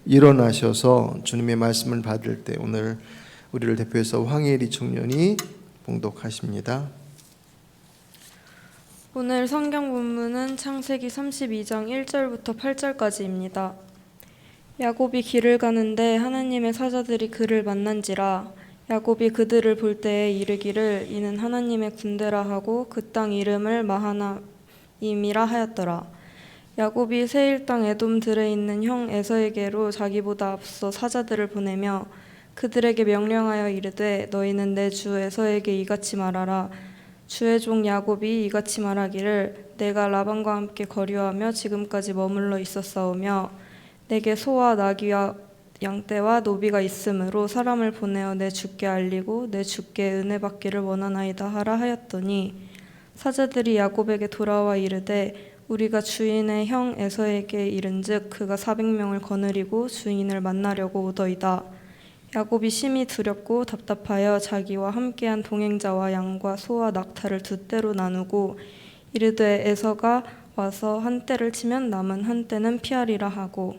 일어나셔서 주님의 말씀을 받을 때 오늘 우리를 대표해서 황혜리 청년이 봉독하십니다. 오늘 성경 본문은 창세기 32장 1절부터 8절까지입니다. 야곱이 길을 가는데 하나님의 사자들이 그를 만난지라. 야곱이 그들을 볼 때에 이르기를 이는 하나님의 군대라 하고 그 땅 이름을 마하나임이라 하였더라. 야곱이 세일 땅 에돔 들에 있는 형 에서에게로 자기보다 앞서 사자들을 보내며 그들에게 명령하여 이르되 너희는 내 주 에서에게 이같이 말하라. 주의 종 야곱이 이같이 말하기를 내가 라반과 함께 거류하며 지금까지 머물러 있었사오며 내게 소와 나귀와 양떼와 노비가 있으므로 사람을 보내어 내 주께 알리고 내 주께 은혜 받기를 원하나이다 하라 하였더니 사자들이 야곱에게 돌아와 이르되 우리가 주인의 형 에서에게 이른즉 그가 400명을 거느리고 주인을 만나려고 오더이다. 야곱이 심히 두렵고 답답하여 자기와 함께한 동행자와 양과 소와 낙타를 두 떼로 나누고 이르되 에서가 와서 한 떼를 치면 남은 한 떼는 피하리라 하고.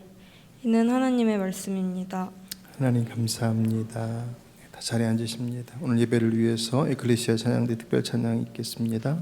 이는 하나님의 말씀입니다. 하나님 감사합니다. 다 자리에 앉으십니다. 오늘 예배를 위해서 에클레시아 찬양대 특별 찬양 있겠습니다.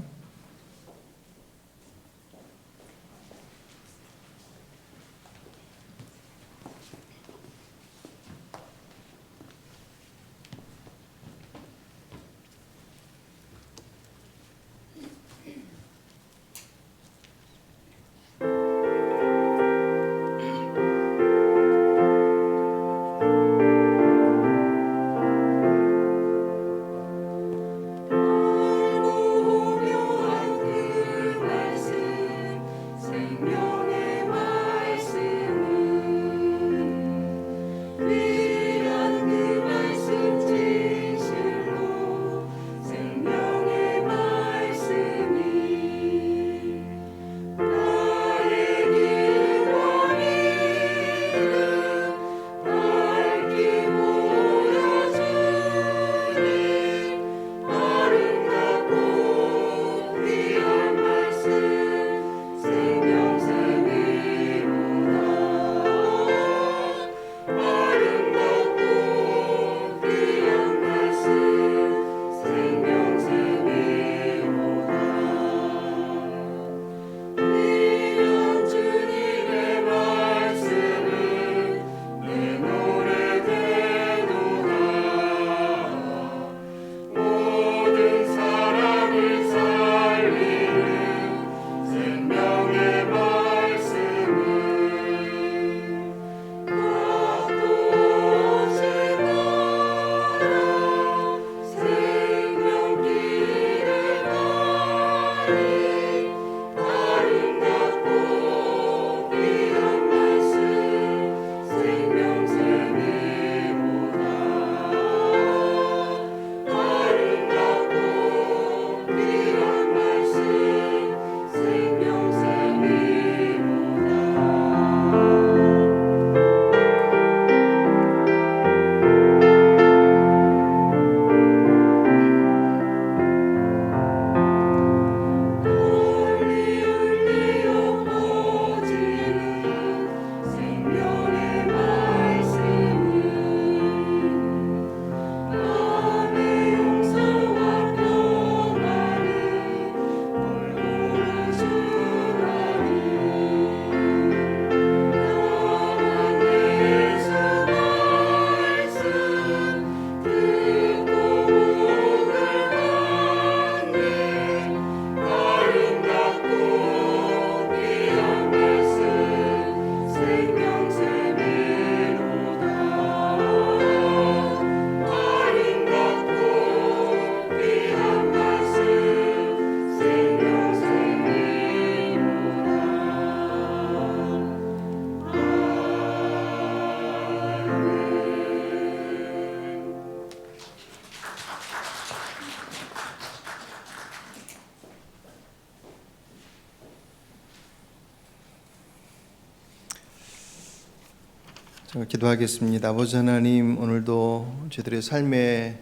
기도하겠습니다. 아버지 하나님, 오늘도 저희들의 삶의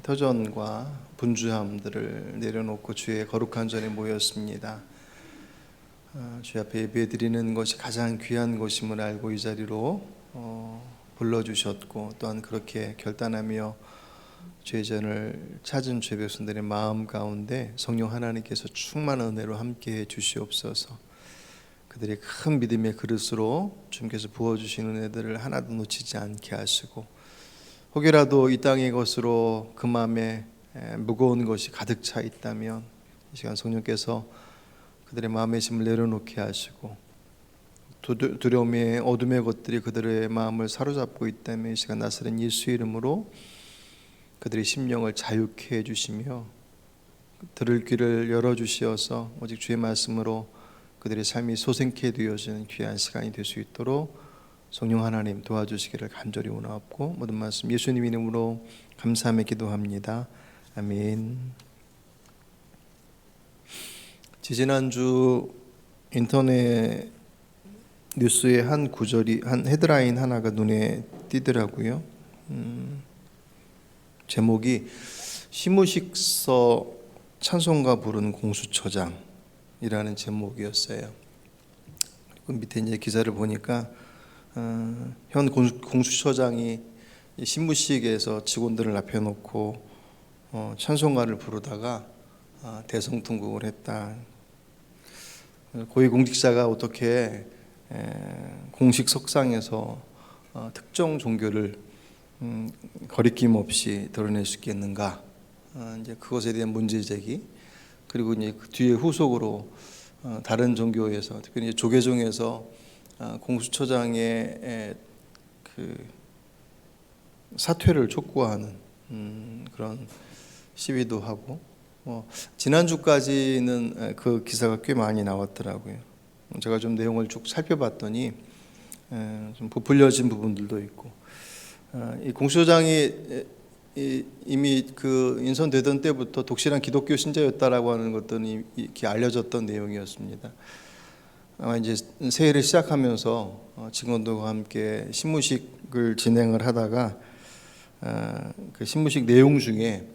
터전과 분주함들을 내려놓고 주의 거룩한 전에 모였습니다. 주 앞에 예배드리는 것이 가장 귀한 것임을 알고 이 자리로 불러주셨고 또한 그렇게 결단하며 죄전을 찾은 죄 백성들의 마음 가운데 성령 하나님께서 충만한 은혜로 함께해 주시옵소서. 그들이 큰 믿음의 그릇으로 주님께서 부어주신 은혜들을 하나도 놓치지 않게 하시고 혹여라도 이 땅의 것으로 그 마음에 무거운 것이 가득 차 있다면 이 시간 성령께서 그들의 마음의 짐을 내려놓게 하시고 두려움의 어둠의 것들이 그들의 마음을 사로잡고 있다면 이 시간 나사렛 예수 이름으로 그들의 심령을 자유케 해주시며 들을 귀를 열어주시어서 오직 주의 말씀으로 그들의 삶이 소생케 되어지는 귀한 시간이 될 수 있도록 성령 하나님 도와주시기를 간절히 원하옵고 모든 말씀 예수님 이름으로 감사하며 기도합니다. 아멘. 지지난주 인터넷 뉴스의 한 구절이 한 헤드라인 하나가 눈에 띄더라고요. 제목이 시무식서 찬송가 부르는 공수처장이라는 제목이었어요. 그리고 밑에 이제 기사를 보니까 현 공수처장이 신무식에서 직원들을 앞에 놓고 찬송가를 부르다가 대성통곡을 했다. 고위공직자가 어떻게 공식 석상에서 특정 종교를 거리낌 없이 드러낼 수 있겠는가? 이제 그것에 대한 문제 제기, 그리고 이제 그 뒤에 후속으로 다른 종교에서 특히 이제 조계종에서 공수처장의 그 사퇴를 촉구하는 그런 시위도 하고, 지난주까지는 그 기사가 꽤 많이 나왔더라고요. 제가 좀 내용을 쭉 살펴봤더니 좀 부풀려진 부분들도 있고, 이 공수처장이 이미 그 인선되던 때부터 독실한 기독교 신자였다라고 하는 것들이 이렇게 알려졌던 내용이었습니다. 아마 이제 새해를 시작하면서 직원들과 함께 신무식을 진행을 하다가 그 신무식 내용 중에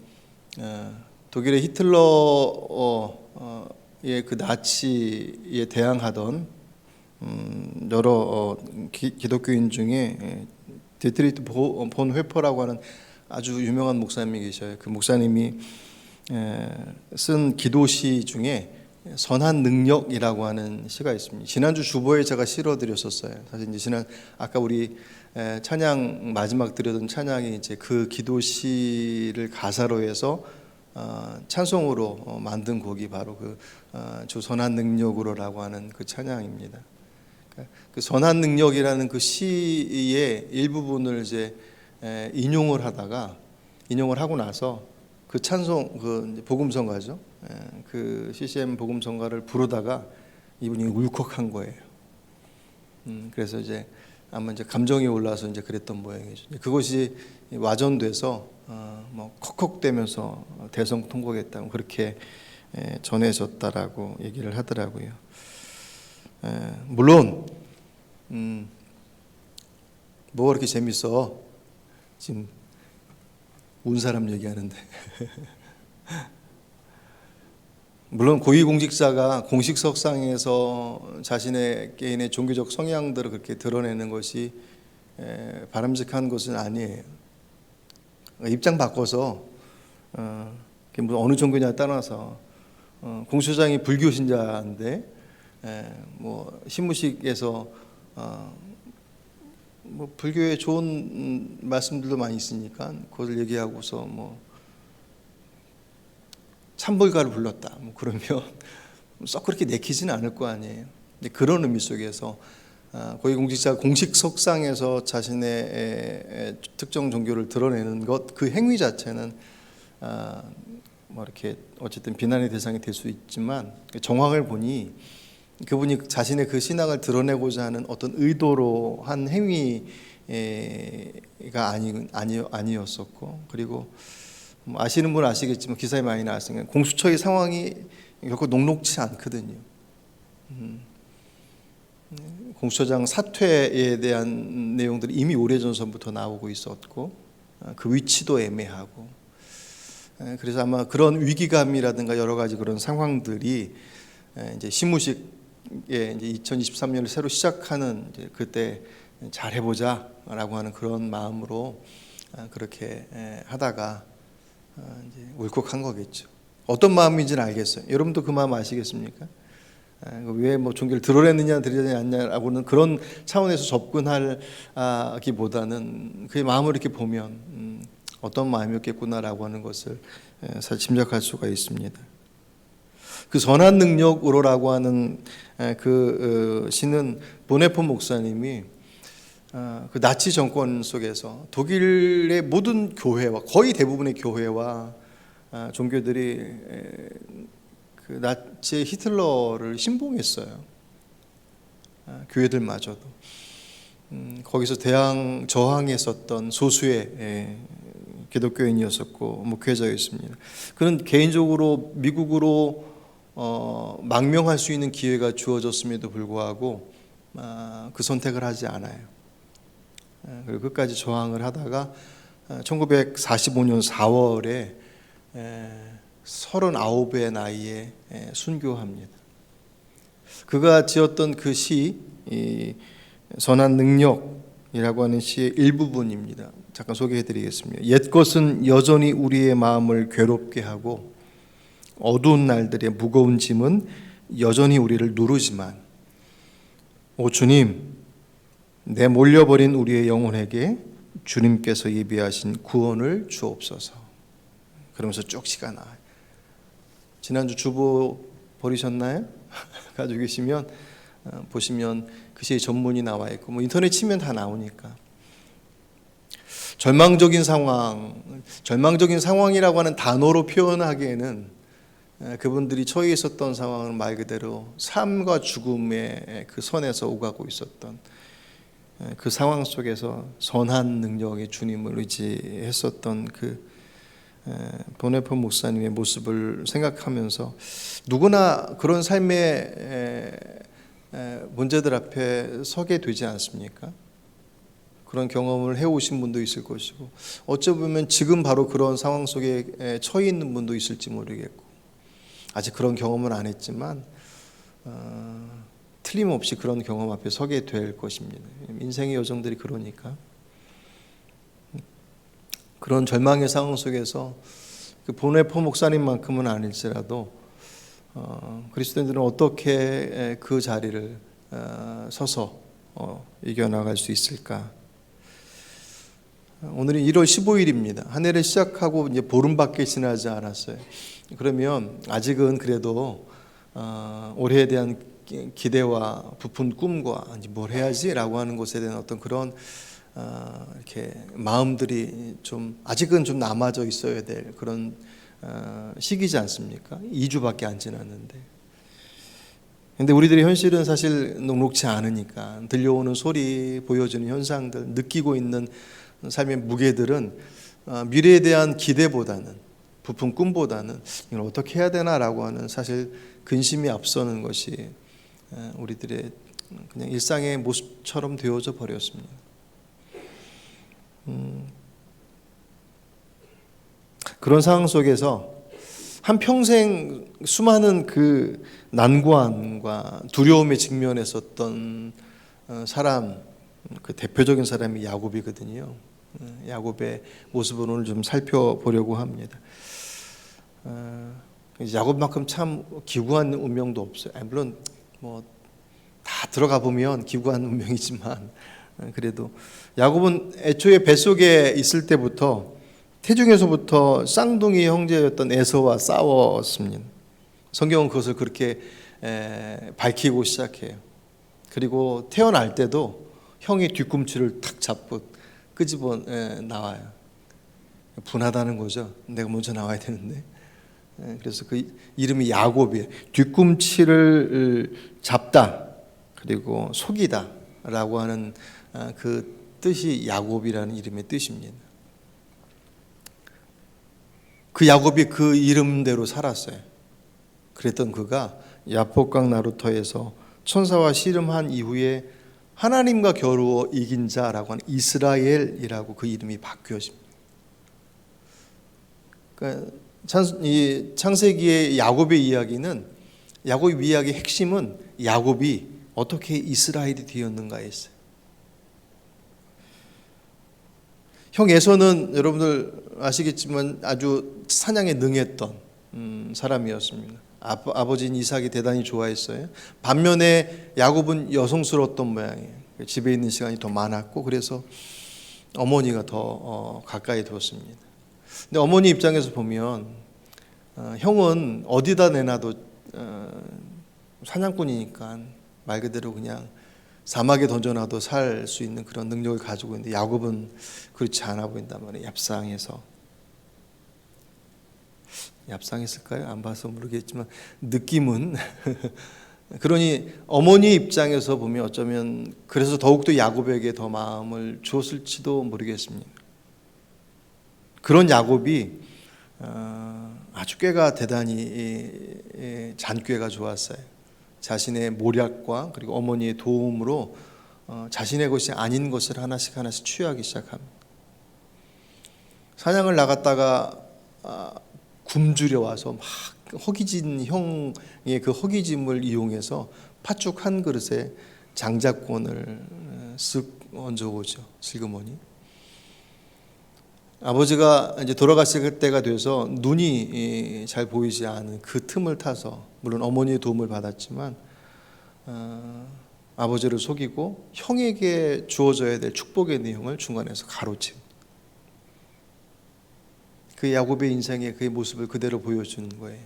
독일의 히틀러의 그 나치에 대항하던 여러 기독교인 중에 디트리트 본 회퍼라고 하는 아주 유명한 목사님이 계셔요. 그 목사님이 쓴 기도시 중에 선한 능력이라고 하는 시가 있습니다. 지난주 주보에 제가 실어드렸었어요. 사실 이제 아까 우리 찬양 마지막 드렸던 찬양이 이제 그 기도시를 가사로 해서 찬송으로 만든 곡이 바로 주 선한 능력으로라고 하는 그 찬양입니다. 그 선한 능력이라는 그 시의 일부분을 이제 인용을 하고 나서 그 찬송, 그 복음성가죠. 그 CCM 복음성가를 부르다가 이분이 울컥한 거예요. 그래서 이제 아마 이제 감정이 올라서 이제 그랬던 모양이죠. 그것이 와전돼서 뭐 컥컥대면서 대성통곡했다고 그렇게 전해졌다라고 얘기를 하더라고요. 물론 뭐가 그렇게 재밌어? 지금 운 사람 얘기하는데 물론 고위공직자가 공식석상에서 자신의 개인의 종교적 성향들을 그렇게 드러내는 것이 바람직한 것은 아니에요. 입장 바꿔서 어느 종교냐에 따라서 공수처장이 불교 신자인데 뭐 신무식에서 뭐 불교에 좋은 말씀들도 많이 있으니까 그걸 얘기하고서 뭐 참불가를 불렀다 뭐 그러면 썩 그렇게 내키지는 않을 거 아니에요. 근데 그런 의미 속에서 고위공직자 공식 석상에서 자신의 특정 종교를 드러내는 것, 그 행위 자체는 뭐 이렇게 어쨌든 비난의 대상이 될 수 있지만 정황을 보니 그분이 자신의 그 신앙을 드러내고자 하는 어떤 의도로 한 행위가 아니었었고, 그리고 아시는 분은 아시겠지만 기사에 많이 나왔으니까 공수처의 상황이 결코 녹록지 않거든요. 공수처장 사퇴에 대한 내용들이 이미 오래전부터 나오고 있었고 그 위치도 애매하고, 그래서 아마 그런 위기감이라든가 여러 가지 그런 상황들이 이제 신무식에 이제 2023년을 새로 시작하는 이제 그때 잘해보자라고 하는 그런 마음으로 그렇게 하다가 이제 울컥한 거겠죠. 어떤 마음인지는 알겠어요. 여러분도 그 마음 아시겠습니까? 왜 뭐 종교를 드러냈느냐 드러내지 않냐라고는 그런 차원에서 접근하기보다는 그의 마음을 이렇게 보면 어떤 마음이었겠구나라고 하는 것을 사실 짐작할 수가 있습니다. 그 선한 능력으로라고 하는 그 시는 보네포 목사님이 그 나치 정권 속에서 독일의 모든 교회와 거의 대부분의 교회와 종교들이 그 나치 히틀러를 신봉했어요. 교회들마저도 거기서 저항했었던 소수의 기독교인이었었고 목회자였습니다. 그는 개인적으로 미국으로 망명할 수 있는 기회가 주어졌음에도 불구하고 그 선택을 하지 않아요. 그리고 끝까지 저항을 하다가 1945년 4월에 39의 나이에 순교합니다. 그가 지었던 그 시, 선한 능력이라고 하는 시의 일부분입니다. 잠깐 소개해드리겠습니다. 옛것은 여전히 우리의 마음을 괴롭게 하고 어두운 날들의 무거운 짐은 여전히 우리를 누르지만 오 주님, 내 몰려버린 우리의 영혼에게 주님께서 예비하신 구원을 주옵소서. 그러면서 쭉 시가 나와요. 지난주 주보 버리셨나요? 가지고 계시면 보시면 그 시의 전문이 나와 있고 뭐 인터넷 치면 다 나오니까. 절망적인 상황이라고 하는 단어로 표현하기에는 그분들이 처해 있었던 상황은 말 그대로 삶과 죽음의 그 선에서 오가고 있었던 그 상황 속에서 선한 능력의 주님을 의지했었던 그 보네포 목사님의 모습을 생각하면서 누구나 그런 삶의 문제들 앞에 서게 되지 않습니까? 그런 경험을 해오신 분도 있을 것이고 어찌 보면 지금 바로 그런 상황 속에 처해 있는 분도 있을지 모르겠고 아직 그런 경험을 안 했지만 틀림없이 그런 경험 앞에 서게 될 것입니다. 인생의 여정들이 그러니까 그런 절망의 상황 속에서 그 보네포 목사님만큼은 아닐지라도 그리스도인들은 어떻게 그 자리를 서서 이겨나갈 수 있을까? 오늘은 1월 15일입니다. 한 해를 시작하고 이제 보름밖에 지나지 않았어요. 그러면 아직은 그래도 올해에 대한 기대와 부푼 꿈과 뭘 해야지라고 하는 것에 대한 어떤 그런 이렇게 마음들이 좀 아직은 좀 남아져 있어야 될 그런 시기지 않습니까? 2주밖에 안 지났는데. 근데 우리들의 현실은 사실 녹록지 않으니까 들려오는 소리, 보여주는 현상들, 느끼고 있는 삶의 무게들은 미래에 대한 기대보다는 부푼 꿈보다는 이걸 어떻게 해야 되나라고 하는 사실 근심이 앞서는 것이 우리들의 그냥 일상의 모습처럼 되어져 버렸습니다. 그런 상황 속에서 한평생 수많은 그 난관과 두려움에 직면했었던 사람, 그 대표적인 사람이 야곱이거든요. 야곱의 모습을 오늘 좀 살펴보려고 합니다. 야곱만큼 참 기구한 운명도 없어요. 물론 뭐 다 들어가 보면 기구한 운명이지만 그래도 야곱은 애초에 뱃속에 있을 때부터 태중에서부터 쌍둥이 형제였던 에서와 싸웠습니다. 성경은 그것을 그렇게 밝히고 시작해요. 그리고 태어날 때도 형의 뒤꿈치를 탁 잡고 끄집어 나와요. 분하다는 거죠. 내가 먼저 나와야 되는데. 그래서 그 이름이 야곱이에요. 뒤꿈치를 잡다 그리고 속이다 라고 하는 그 뜻이 야곱이라는 이름의 뜻입니다. 그 야곱이 그 이름대로 살았어요. 그랬던 그가 야복강 나루터에서 천사와 씨름한 이후에 하나님과 겨루어 이긴 자라고 하는 이스라엘이라고 그 이름이 바뀌어집니다. 그러니까 이 창세기의 야곱의 이야기는 야곱의 이야기의 핵심은 야곱이 어떻게 이스라엘이 되었는가였어요. 형 에서는 여러분들 아시겠지만 아주 사냥에 능했던 사람이었습니다. 아버지인 이삭이 대단히 좋아했어요. 반면에 야곱은 여성스러웠던 모양이에요. 집에 있는 시간이 더 많았고 그래서 어머니가 더 가까이 두었습니다. 근데 어머니 입장에서 보면 형은 어디다 내놔도 사냥꾼이니까 말 그대로 그냥 사막에 던져놔도 살 수 있는 그런 능력을 가지고 있는데 야곱은 그렇지 않아 보인단 말이에요. 얍상했을까요? 안 봐서 모르겠지만 느낌은 그러니 어머니 입장에서 보면 어쩌면 그래서 더욱더 야곱에게 더 마음을 주었을지도 모르겠습니다. 그런 야곱이 아주 꾀가 대단히 잔꾀가 좋았어요. 자신의 모략과 그리고 어머니의 도움으로 자신의 것이 아닌 것을 하나씩 취하기 시작합니다. 사냥을 나갔다가 굶주려 와서 막 허기진 형의 그 허기짐을 이용해서 팥죽 한 그릇에 장자권을 쓱 얹어오죠. 슬그머니. 아버지가 이제 돌아가실 때가 돼서 눈이 잘 보이지 않은 그 틈을 타서 물론 어머니의 도움을 받았지만 아버지를 속이고 형에게 주어져야 될 축복의 내용을 중간에서 가로채고 그 야곱의 인생의 그의 모습을 그대로 보여주는 거예요.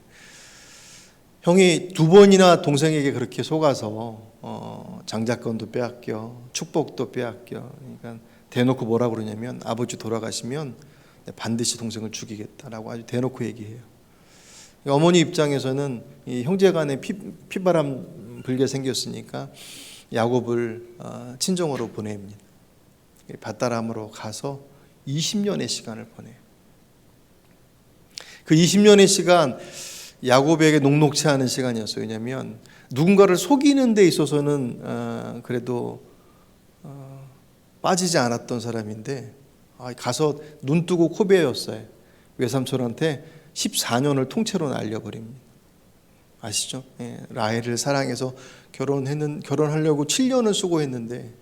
형이 두 번이나 동생에게 그렇게 속아서 장자권도 빼앗겨 축복도 빼앗겨. 그러니까 대놓고 뭐라 그러냐면 아버지 돌아가시면 반드시 동생을 죽이겠다라고 아주 대놓고 얘기해요. 어머니 입장에서는 이 형제간에 피바람 불게 생겼으니까 야곱을 친정으로 보냅니다. 밧다람으로 가서 20년의 시간을 보내요. 그 20년의 시간 야곱에게 녹록치 않은 시간이었어요. 왜냐하면 누군가를 속이는 데 있어서는 그래도 빠지지 않았던 사람인데 가서 눈 뜨고 코 베었어요. 외삼촌한테 14년을 통째로 날려버립니다. 아시죠? 라헬을 사랑해서 결혼하려고 7년을 수고했는데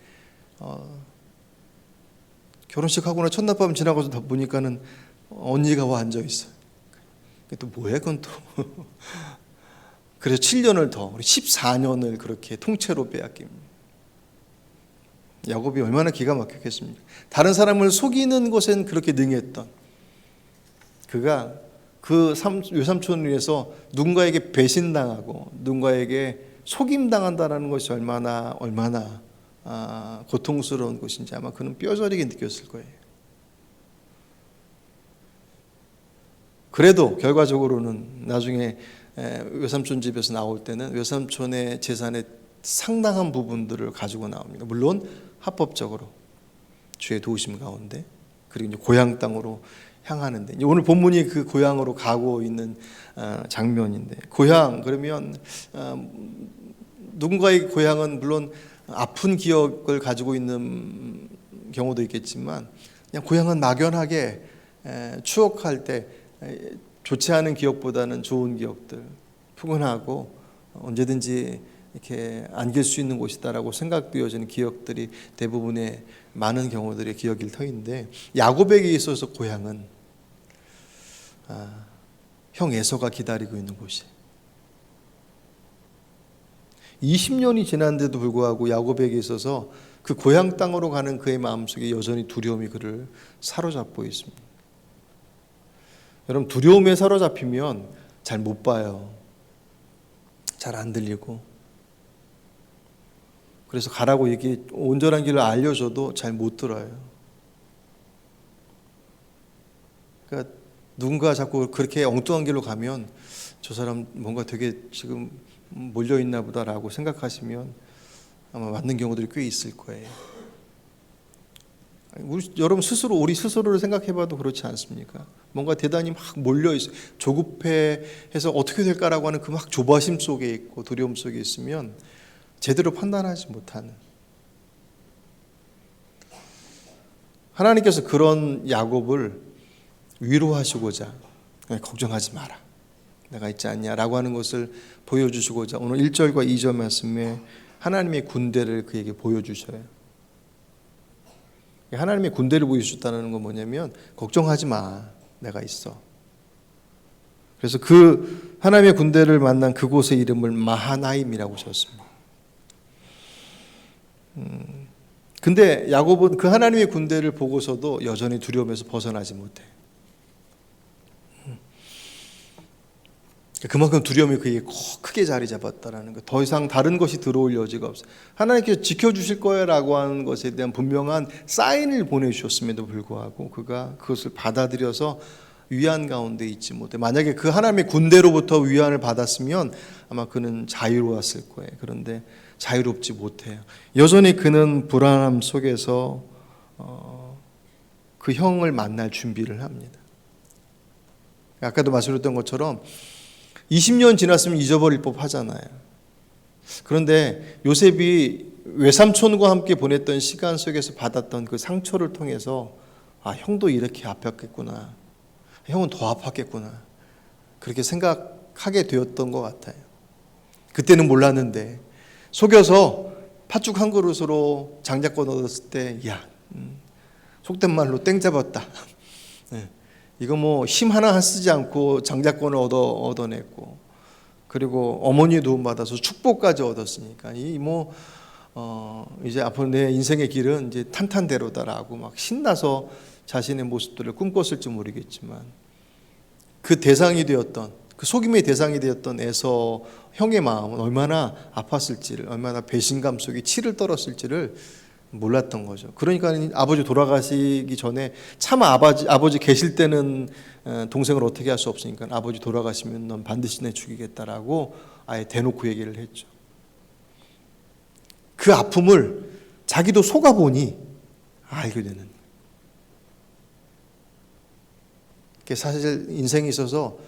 결혼식 하고 나 첫날밤 지나고서 보니까는 언니가 와 앉아 있어요. 또 뭐야 그건 또. 그래서 7년을 더 14년을 그렇게 통째로 빼앗깁니다. 야곱이 얼마나 기가 막혔겠습니까? 다른 사람을 속이는 것엔 그렇게 능했던 그가 그 외삼촌을 위해서 누군가에게 배신당하고 누군가에게 속임당한다는 것이 얼마나 고통스러운 것인지 아마 그는 뼈저리게 느꼈을 거예요. 그래도 결과적으로는 나중에 외삼촌 집에서 나올 때는 외삼촌의 재산의 상당한 부분들을 가지고 나옵니다. 물론 합법적으로 주의 도우심 가운데. 그리고 이제 고향 땅으로 향하는데 오늘 본문이 그 고향으로 가고 있는 장면인데 고향 그러면 누군가의 고향은 물론 아픈 기억을 가지고 있는 경우도 있겠지만 그냥 고향은 막연하게 추억할 때 좋지 않은 기억보다는 좋은 기억들, 푸근하고 언제든지 이렇게 안길 수 있는 곳이다라고 생각되어지는 기억들이 대부분의 많은 경우들의 기억일 터인데 야곱에게 있어서 고향은 형 에서가 기다리고 있는 곳이 20년이 지났는데도 불구하고 야곱에게 있어서 그 고향 땅으로 가는 그의 마음속에 여전히 두려움이 그를 사로잡고 있습니다. 여러분 두려움에 사로잡히면 잘 못 봐요. 잘 안 들리고 그래서 가라고 이게 온전한 길을 알려줘도 잘 못 들어요. 그러니까 누군가 자꾸 그렇게 엉뚱한 길로 가면 저 사람 뭔가 되게 지금 몰려있나 보다라고 생각하시면 아마 맞는 경우들이 꽤 있을 거예요. 여러분 스스로 우리 스스로를 생각해봐도 그렇지 않습니까? 뭔가 대단히 막 몰려있어요. 조급해해서 어떻게 될까라고 하는 그 막 조바심 속에 있고 두려움 속에 있으면 제대로 판단하지 못하는 하나님께서 그런 야곱을 위로하시고자 걱정하지 마라 내가 있지 않냐라고 하는 것을 보여주시고자 오늘 1절과 2절 말씀에 하나님의 군대를 그에게 보여주셔요. 하나님의 군대를 보여주셨다는 건 뭐냐면 걱정하지 마, 내가 있어. 그래서 그 하나님의 군대를 만난 그곳의 이름을 마하나임이라고 지었습니다. 근데 야곱은 그 하나님의 군대를 보고서도 여전히 두려움에서 벗어나지 못해. 그만큼 두려움이 그에게 크게 자리 잡았다라는 것. 더 이상 다른 것이 들어올 여지가 없어요. 하나님께서 지켜주실 거야라고 하는 것에 대한 분명한 사인을 보내주셨음에도 불구하고 그가 그것을 받아들여서 위안 가운데 있지 못해. 만약에 그 하나님의 군대로부터 위안을 받았으면 아마 그는 자유로웠을 거예요. 그런데 자유롭지 못해요. 여전히 그는 불안함 속에서 그 형을 만날 준비를 합니다. 아까도 말씀드렸던 것처럼 20년 지났으면 잊어버릴 법 하잖아요. 그런데 요셉이 외삼촌과 함께 보냈던 시간 속에서 받았던 그 상처를 통해서 형도 이렇게 아팠겠구나. 형은 더 아팠겠구나. 그렇게 생각하게 되었던 것 같아요. 그때는 몰랐는데 속여서 팥죽 한 그릇으로 장자권 얻었을 때 속된 말로 땡 잡았다. 이거 뭐 힘 하나 쓰지 않고 장자권을 얻어냈고, 그리고 어머니의 도움 받아서 축복까지 얻었으니까 이제 앞으로 내 인생의 길은 이제 탄탄대로다라고 막 신나서 자신의 모습들을 꿈꿨을지 모르겠지만, 그 대상이 되었던, 그 속임의 대상이 되었던 에서 형의 마음은 얼마나 아팠을지를, 얼마나 배신감 속에 치를 떨었을지를 몰랐던 거죠. 그러니까 아버지 돌아가시기 전에 차마 아버지 계실 때는 동생을 어떻게 할 수 없으니까 아버지 돌아가시면 넌 반드시 내 죽이겠다라고 아예 대놓고 얘기를 했죠. 그 아픔을 자기도 속아보니 알게 되는. 사실 인생에 있어서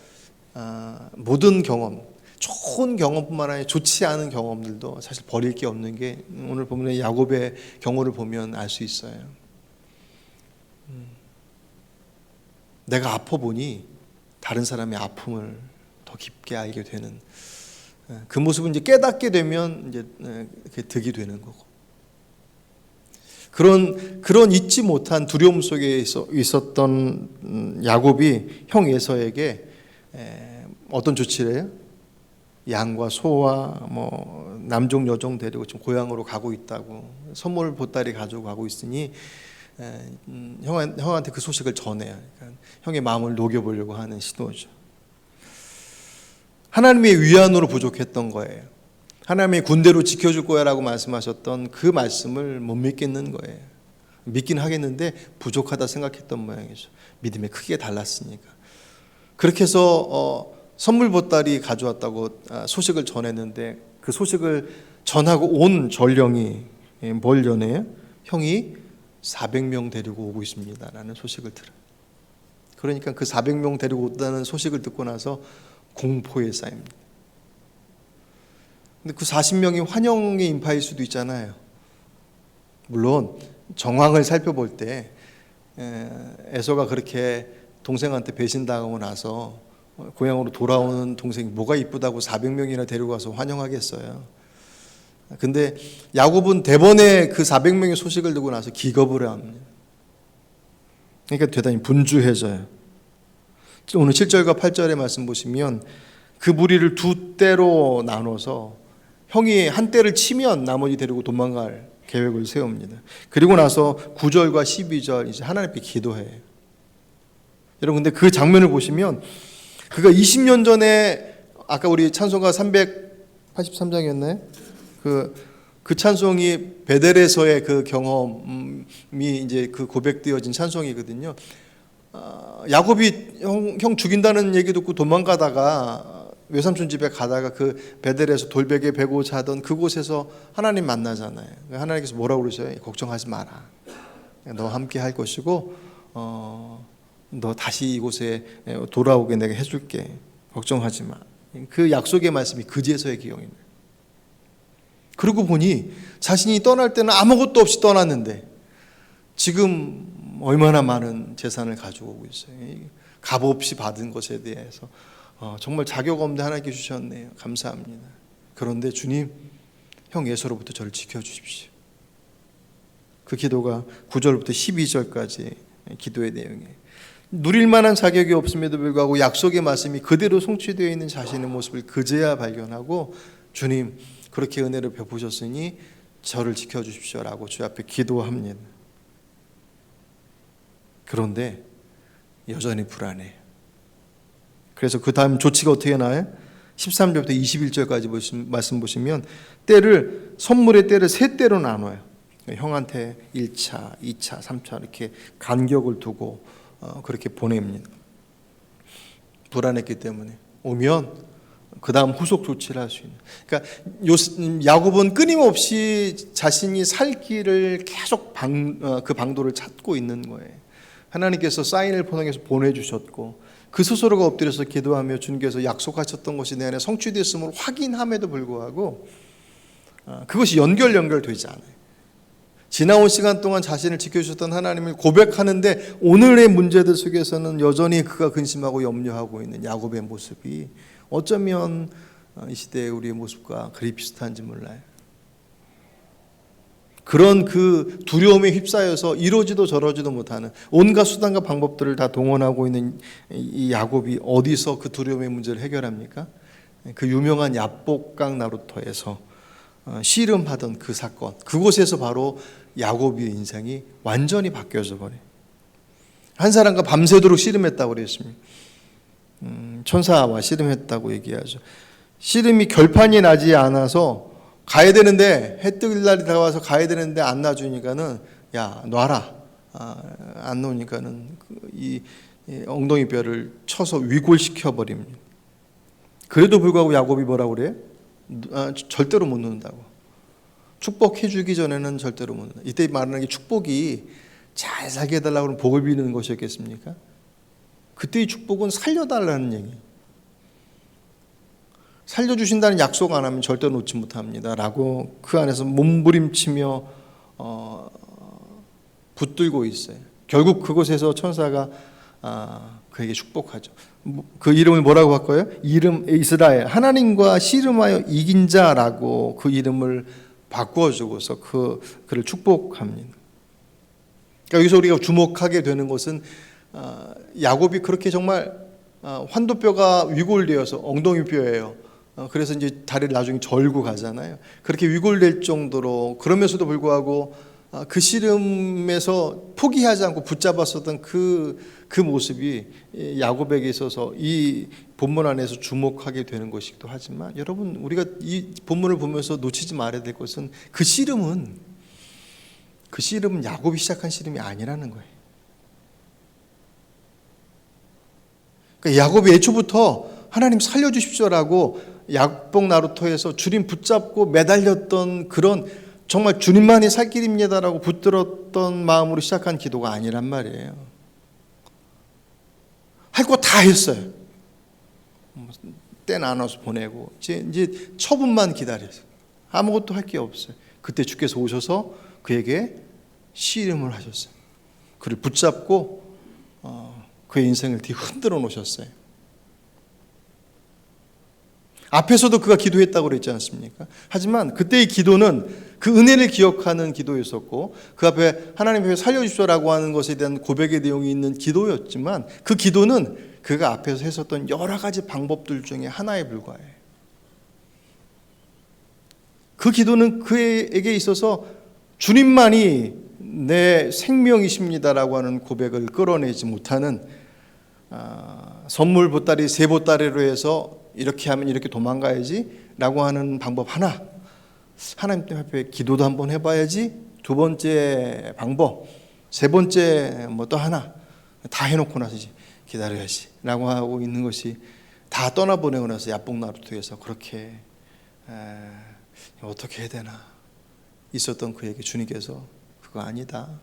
모든 경험, 좋은 경험뿐만 아니라 좋지 않은 경험들도 사실 버릴 게 없는 게 오늘 본문의 야곱의 경우를 보면 알 수 있어요. 내가 아파 보니 다른 사람의 아픔을 더 깊게 알게 되는 그 모습을 이제 깨닫게 되면 이제 그게 득이 되는 거고. 그런 잊지 못한 두려움 속에 있었던 야곱이 형 에서에게 어떤 조치를 해요? 양과 소와 남종 여종 데리고 지금 고향으로 가고 있다고, 선물 보따리 가지고 가고 있으니 형한테 그 소식을 전해요. 그러니까 형의 마음을 녹여보려고 하는 시도죠. 하나님의 위안으로 부족했던 거예요. 하나님의 군대로 지켜줄 거야라고 말씀하셨던 그 말씀을 못 믿겠는 거예요. 믿긴 하겠는데 부족하다 생각했던 모양이죠. 믿음의 크기가 달랐으니까. 그렇게 해서 선물 보따리 가져왔다고 소식을 전했는데, 그 소식을 전하고 온 전령이 뭘 전해요? 형이 400명 데리고 오고 있습니다 라는 소식을 들어요. 그러니까 그 400명 데리고 온다는 소식을 듣고 나서 공포에 쌓입니다. 근데 그 40명이 환영의 인파일 수도 있잖아요. 물론 정황을 살펴볼 때 에서가 그렇게 동생한테 배신당하고 나서 고향으로 돌아오는 동생이 뭐가 이쁘다고 400명이나 데리고 와서 환영하겠어요. 근데 야곱은 대번에 그 400명의 소식을 듣고 나서 기겁을 합니다. 그러니까 대단히 분주해져요. 오늘 7절과 8절의 말씀 보시면 그 무리를 두 떼로 나눠서 형이 한 떼를 치면 나머지 데리고 도망갈 계획을 세웁니다. 그리고 나서 9절과 12절 이제 하나님께 기도해요. 여러분, 근데 그 장면을 보시면 그가 20년 전에 아까 우리 찬송가 383장이었나요? 그 찬송이 베델에서의 그 경험이 이제 그 고백되어진 찬송이거든요. 야곱이 형 죽인다는 얘기 듣고 도망가다가 외삼촌 집에 가다가 그 베델에서 돌베개 베고 자던 그곳에서 하나님 만나잖아요. 하나님께서 뭐라고 그러셔요? 걱정하지 마라. 너 함께 할 것이고 너 다시 이곳에 돌아오게 내가 해줄게. 걱정하지 마. 그 약속의 말씀이 그제서의 기용입니다. 그러고 보니 자신이 떠날 때는 아무것도 없이 떠났는데 지금 얼마나 많은 재산을 가지고 오고 있어요. 값없이 받은 것에 대해서 정말 자격 없는데 하나님께 주셨네요. 감사합니다. 그런데 주님, 형 에서로부터 저를 지켜주십시오. 그 기도가 9절부터 12절까지 기도의 내용이에요. 누릴 만한 자격이 없음에도 불구하고 약속의 말씀이 그대로 성취되어 있는 자신의 모습을 그제야 발견하고, 주님 그렇게 은혜를 베푸셨으니 저를 지켜주십시오라고 주 앞에 기도합니다. 그런데 여전히 불안해요. 그래서 그 다음 조치가 어떻게 나와요? 13절부터 21절까지 말씀 보시면 선물의 때를 세 때로 나눠요. 형한테 1차, 2차, 3차 이렇게 간격을 두고 그렇게 보냅니다. 불안했기 때문에 오면 그 다음 후속 조치를 할 수 있는. 그러니까 야곱은 끊임없이 자신이 살 길을 계속 그 방도를 찾고 있는 거예요. 하나님께서 사인을 포장해서 보내주셨고, 그 스스로가 엎드려서 기도하며 주님께서 약속하셨던 것이 내 안에 성취됐음을 확인함에도 불구하고 그것이 연결되지 않아요. 지나온 시간 동안 자신을 지켜주셨던 하나님을 고백하는데 오늘의 문제들 속에서는 여전히 그가 근심하고 염려하고 있는 야곱의 모습이 어쩌면 이 시대의 우리의 모습과 그리 비슷한지 몰라요. 그런 그 두려움에 휩싸여서 이러지도 저러지도 못하는 온갖 수단과 방법들을 다 동원하고 있는 이 야곱이 어디서 그 두려움의 문제를 해결합니까? 그 유명한 야복강 나루터에서 씨름하던 그 사건, 그곳에서 바로 야곱의 인생이 완전히 바뀌어져 버려요. 한 사람과 밤새도록 씨름했다고 그랬습니다. 천사와 씨름했다고 얘기하죠. 씨름이 결판이 나지 않아서 가야 되는데, 해 뜰 날이 다가와서 가야 되는데 안 놔주니까는 야 놔라, 안 놓으니까는 이 엉덩이 뼈를 쳐서 위골시켜 버립니다. 그래도 불구하고 야곱이 뭐라고 그래요? 절대로 못 놓는다고. 축복해 주기 전에는 절대로 못 놓는다. 이때 말하는 게 축복이 잘 살게 해달라고 하는 복을 비는 것이었겠습니까? 그때의 축복은 살려달라는 얘기예요. 살려주신다는 약속 안 하면 절대 놓지 못합니다 라고 그 안에서 몸부림치며 붙들고 있어요. 결국 그곳에서 천사가 그에게 축복하죠. 그 이름을 뭐라고 바꿔요? 이름 이스라엘, 하나님과 씨름하여 이긴 자라고 그 이름을 바꾸어주고서 그를 축복합니다. 그러니까 여기서 우리가 주목하게 되는 것은 야곱이 그렇게 정말 환도뼈가 위골되어서 엉덩이뼈예요. 그래서 이제 다리를 나중에 절고 가잖아요. 그렇게 위골될 정도로, 그러면서도 불구하고 그 씨름에서 포기하지 않고 붙잡았었던 그 모습이 야곱에게 있어서 이 본문 안에서 주목하게 되는 것이기도 하지만, 여러분 우리가 이 본문을 보면서 놓치지 말아야 될 것은 그 씨름은 야곱이 시작한 씨름이 아니라는 거예요. 그러니까 야곱이 애초부터 하나님 살려주십시오라고 야복 나루터에서 주님 붙잡고 매달렸던 그런, 정말 주님만이 살 길입니다라고 붙들었던 마음으로 시작한 기도가 아니란 말이에요. 할 거 다 했어요. 때 나눠서 보내고 이제 처분만 기다렸어요. 아무것도 할 게 없어요. 그때 주께서 오셔서 그에게 씨름을 하셨어요. 그를 붙잡고 그의 인생을 흔들어 놓으셨어요. 앞에서도 그가 기도했다고 그랬지 않습니까? 하지만 그때의 기도는 그 은혜를 기억하는 기도였었고, 그 앞에 하나님 앞에 살려주십시오라고 하는 것에 대한 고백의 내용이 있는 기도였지만, 그 기도는 그가 앞에서 했었던 여러 가지 방법들 중에 하나에 불과해요. 그 기도는 그에게 있어서 주님만이 내 생명이십니다라고 하는 고백을 끌어내지 못하는, 선물 보따리 세 보따리로 해서 이렇게 하면 이렇게 도망가야지 라고 하는 방법 하나, 하나님 앞에 기도도 한번 해봐야지, 두 번째 방법, 세 번째 뭐 또 하나, 다 해놓고 나서 이제 기다려야지 라고 하고 있는 것이, 다 떠나보내고 나서 야복 나루터에서 그렇게 어떻게 해야 되나 있었던 그에게 주님께서 그거 아니다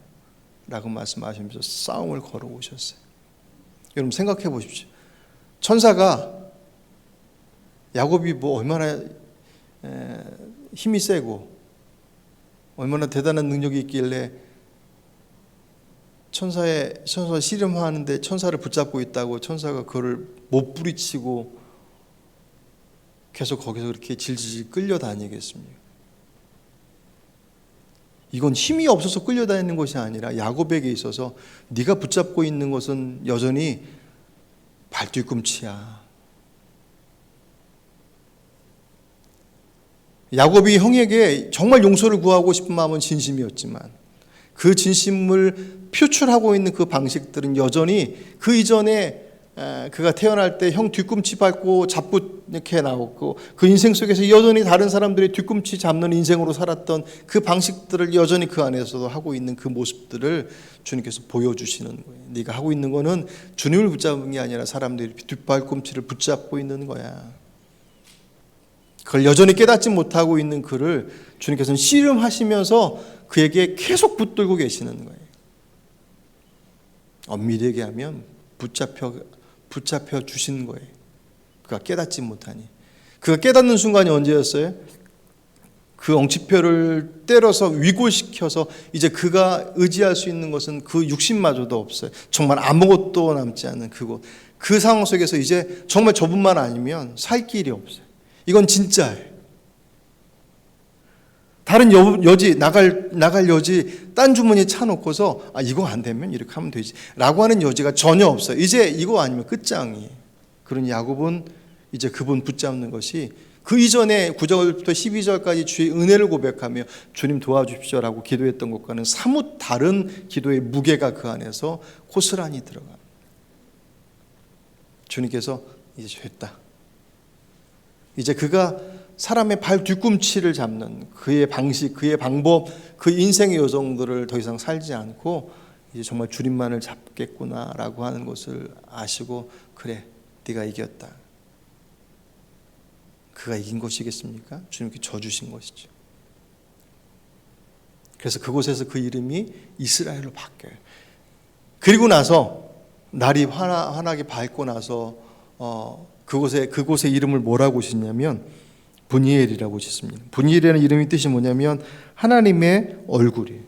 라고 말씀하시면서 싸움을 걸어오셨어요. 여러분 생각해 보십시오. 천사가 야곱이 뭐 얼마나 힘이 세고 얼마나 대단한 능력이 있길래 천사 씨름하는데 천사를 붙잡고 있다고 천사가 그를 못 부리치고 계속 거기서 그렇게 질질 끌려다니겠습니까? 이건 힘이 없어서 끌려다니는 것이 아니라 야곱에게 있어서 네가 붙잡고 있는 것은 여전히 발뒤꿈치야. 야곱이 형에게 정말 용서를 구하고 싶은 마음은 진심이었지만 그 진심을 표출하고 있는 그 방식들은 여전히 그 이전에 그가 태어날 때 형 뒤꿈치 밟고 잡고 이렇게 나왔고 그 인생 속에서 여전히 다른 사람들의 뒤꿈치 잡는 인생으로 살았던 그 방식들을 여전히 그 안에서도 하고 있는 그 모습들을 주님께서 보여주시는 거예요. 네가 하고 있는 거는 주님을 붙잡은 게 아니라 사람들의 뒷발꿈치를 붙잡고 있는 거야. 그걸 여전히 깨닫지 못하고 있는 그를 주님께서는 씨름하시면서 그에게 계속 붙들고 계시는 거예요. 엄밀히 얘기하면 붙잡혀 주신 거예요. 그가 깨닫지 못하니. 그가 깨닫는 순간이 언제였어요? 그 엉치표를 때려서 위골시켜서 이제 그가 의지할 수 있는 것은 그 육신마저도 없어요. 정말 아무것도 남지 않은 그곳. 그 상황 속에서 이제 정말 저분만 아니면 살 길이 없어요. 이건 진짜예요. 다른 여지 나갈 여지 딴 주머니에 차놓고서 이거 안 되면 이렇게 하면 되지 라고 하는 여지가 전혀 없어요. 이제 이거 아니면 끝장이에요. 그러니 야곱은 이제 그분 붙잡는 것이 그 이전에 9절부터 12절까지 주의 은혜를 고백하며 주님 도와주십시오라고 기도했던 것과는 사뭇 다른 기도의 무게가 그 안에서 고스란히 들어갑니다. 주님께서 이제 됐다. 이제 그가 사람의 발 뒤꿈치를 잡는 그의 방식, 그의 방법, 그 인생의 요정들을 더 이상 살지 않고 이제 정말 주님만을 잡겠구나라고 하는 것을 아시고 그래, 네가 이겼다. 그가 이긴 것이겠습니까? 주님께 져주신 것이죠. 그래서 그곳에서 그 이름이 이스라엘로 바뀌어요. 그리고 나서 날이 환하게 밝고 나서 그곳의 이름을 뭐라고 짓냐면 분이엘이라고 짓습니다. 분이엘이라는 이름의 뜻이 뭐냐면 하나님의 얼굴이에요.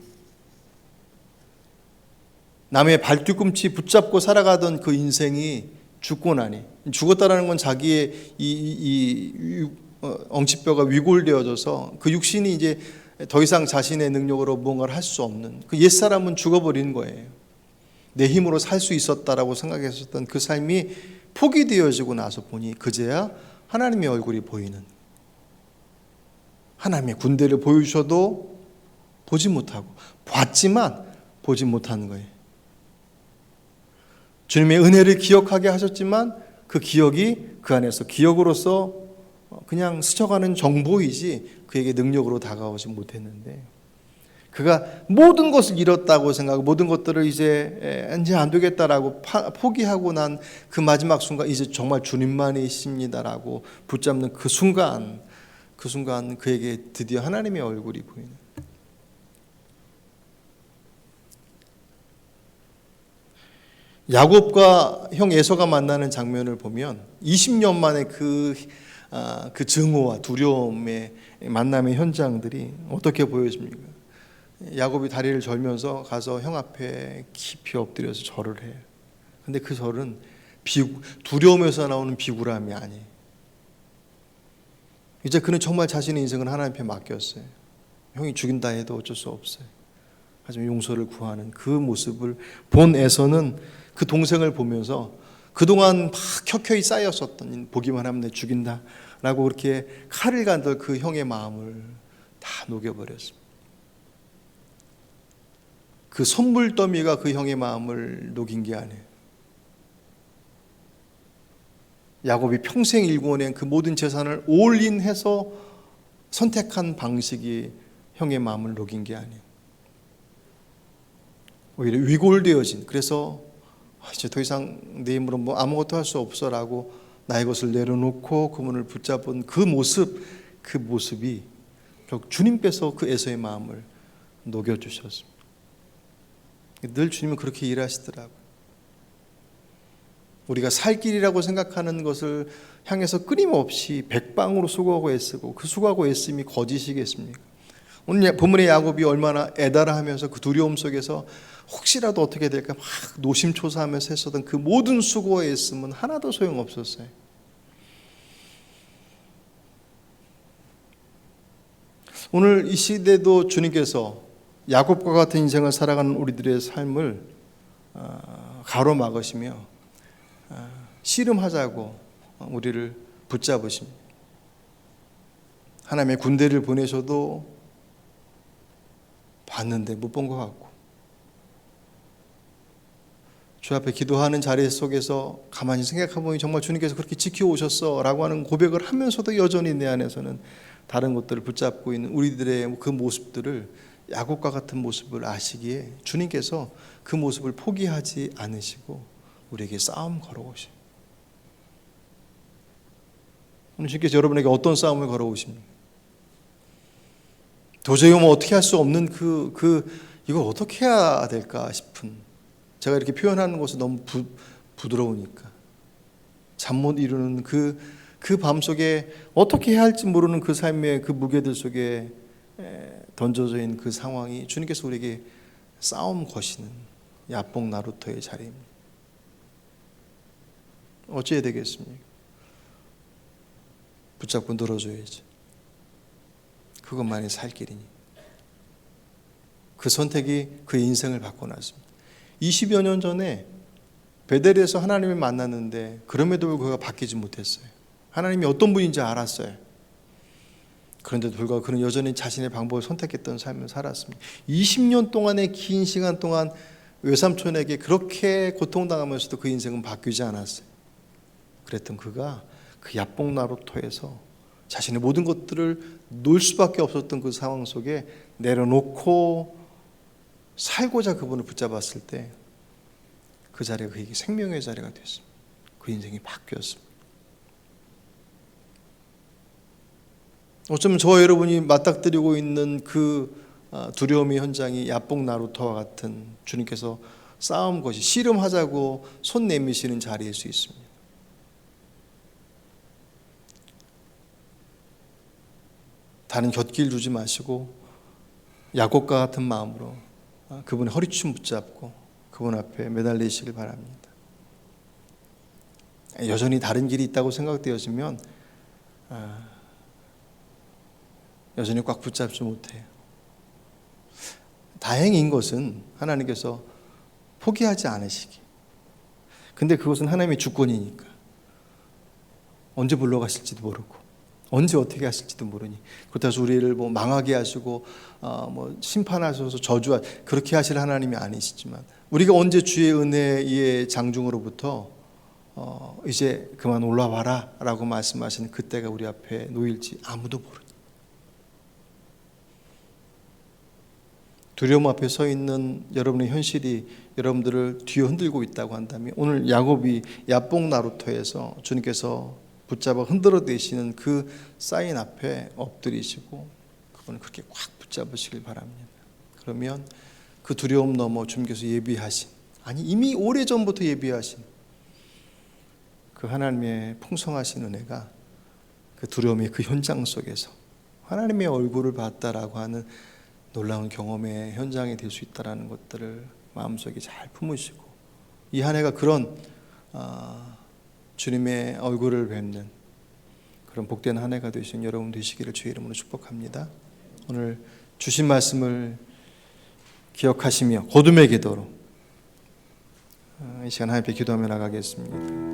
남의 발뒤꿈치 붙잡고 살아가던 그 인생이 죽고 나니 죽었다라는 건 자기의 엉치뼈가 위골되어져서 그 육신이 이제 더 이상 자신의 능력으로 무언가를 할 수 없는 그 옛사람은 죽어버린 거예요. 내 힘으로 살 수 있었다라고 생각했었던 그 삶이 포기되어지고 나서 보니 그제야 하나님의 얼굴이 보이는, 하나님의 군대를 보여주셔도 보지 못하고 봤지만 보지 못하는 거예요. 주님의 은혜를 기억하게 하셨지만 그 기억이 그 안에서 기억으로서 그냥 스쳐가는 정보이지 그에게 능력으로 다가오지 못했는데 그가 모든 것을 잃었다고 생각하고 모든 것들을 이제 안 되겠다라고 포기하고 난 그 마지막 순간 이제 정말 주님만이십니다라고 붙잡는 그 순간 그에게 드디어 하나님의 얼굴이 보이는, 야곱과 형 에서가 만나는 장면을 보면 20년 만에 그 증오와 두려움의 만남의 현장들이 어떻게 보여집니까? 야곱이 다리를 절면서 가서 형 앞에 깊이 엎드려서 절을 해요. 근데 그 절은 두려움에서 나오는 비굴함이 아니에요. 이제 그는 정말 자신의 인생을 하나님 앞에 맡겼어요. 형이 죽인다 해도 어쩔 수 없어요. 하지만 용서를 구하는 그 모습을 본 에서는 그 동생을 보면서 그동안 막 켜켜이 쌓였었던 보기만 하면 내 죽인다 라고 그렇게 칼을 간들 그 형의 마음을 다 녹여버렸습니다. 그 선물 더미가 그 형의 마음을 녹인 게 아니에요. 야곱이 평생 일궈낸 그 모든 재산을 올인해서 선택한 방식이 형의 마음을 녹인 게 아니에요. 오히려 위골되어진, 그래서 이제 더 이상 내 힘으로 뭐 아무것도 할 수 없어라고 나의 것을 내려놓고 그분을 붙잡은 그 모습이 결국 주님께서 그 에서의 마음을 녹여주셨습니다. 늘 주님은 그렇게 일하시더라고요. 우리가 살 길이라고 생각하는 것을 향해서 끊임없이 백방으로 수고하고 애쓰고 그 수고하고 애씀이 거짓이겠습니까? 오늘 본문의 야곱이 얼마나 애달아하면서 그 두려움 속에서 혹시라도 어떻게 될까 막 노심초사하면서 했었던 그 모든 수고와 애씀은 하나도 소용없었어요. 오늘 이 시대도 주님께서 야곱과 같은 인생을 살아가는 우리들의 삶을 가로막으시며 씨름하자고 우리를 붙잡으십니다. 하나님의 군대를 보내셔도 봤는데 못 본 것 같고, 주 앞에 기도하는 자리 속에서 가만히 생각해보니 정말 주님께서 그렇게 지켜오셨어 라고 하는 고백을 하면서도 여전히 내 안에서는 다른 것들을 붙잡고 있는 우리들의 그 모습들을, 야곱과 같은 모습을 아시기에 주님께서 그 모습을 포기하지 않으시고 우리에게 싸움 걸어오십니다. 오늘 주님께서 여러분에게 어떤 싸움을 걸어오십니까? 도저히 어떻게 할 수 없는 이걸 어떻게 해야 될까 싶은, 제가 이렇게 표현하는 것은 너무 부드러우니까 잠 못 이루는 그 밤속에 어떻게 해야 할지 모르는 그 삶의 그 무게들 속에 던져져 있는 그 상황이 주님께서 우리에게 싸움 거시는 야복 나루터의 자리입니다. 어찌해야 되겠습니까? 붙잡고 늘어줘야지. 그것만이 살 길이니. 그 선택이 그의 인생을 바꿔놨습니다. 20여 년 전에 베델에서 하나님을 만났는데 그럼에도 불구하고 바뀌지 못했어요. 하나님이 어떤 분인지 알았어요. 그런데도 불구하고 그는 여전히 자신의 방법을 선택했던 삶을 살았습니다. 20년 동안의 긴 시간 동안 외삼촌에게 그렇게 고통당하면서도 그 인생은 바뀌지 않았어요. 그랬던 그가 그 야복나루터에서 자신의 모든 것들을 놓을 수밖에 없었던 그 상황 속에 내려놓고 살고자 그분을 붙잡았을 때 그 자리가 그에게 생명의 자리가 됐습니다. 그 인생이 바뀌었습니다. 어쩌면 저와 여러분이 맞닥뜨리고 있는 그 두려움의 현장이 야복나루터와 같은 주님께서 싸움 것이 씨름하자고 손 내미시는 자리일 수 있습니다. 다른 곁길 두지 마시고 야곱과 같은 마음으로 그분의 허리춤 붙잡고 그분 앞에 매달리시길 바랍니다. 여전히 다른 길이 있다고 생각되어지면 여전히 꽉 붙잡지 못해요. 다행인 것은 하나님께서 포기하지 않으시기. 근데 그것은 하나님의 주권이니까 언제 불러가실지도 모르고 언제 어떻게 하실지도 모르니, 그렇다고 해서 우리를 망하게 하시고 심판하셔서 그렇게 하실 하나님이 아니시지만, 우리가 언제 주의 은혜의 장중으로부터 이제 그만 올라와라 라고 말씀하시는 그때가 우리 앞에 놓일지 아무도 모르니, 두려움 앞에 서 있는 여러분의 현실이 여러분들을 뒤에 흔들고 있다고 한다면, 오늘 야곱이 야복나루터에서 주님께서 붙잡아 흔들어 대시는 그 사인 앞에 엎드리시고 그분을 그렇게 꽉 붙잡으시길 바랍니다. 그러면 그 두려움 넘어 주님께서 예비하신, 아니 이미 오래전부터 예비하신 그 하나님의 풍성하신 은혜가 그 두려움의 그 현장 속에서 하나님의 얼굴을 봤다라고 하는 놀라운 경험의 현장이 될 수 있다는 것들을 마음속에 잘 품으시고, 이 한 해가 그런 주님의 얼굴을 뵙는 그런 복된 한 해가 되신 여러분 되시기를 주의 이름으로 축복합니다. 오늘 주신 말씀을 기억하시며 거듭의 기도로 이 시간 하나님 앞에 기도하며 나가겠습니다.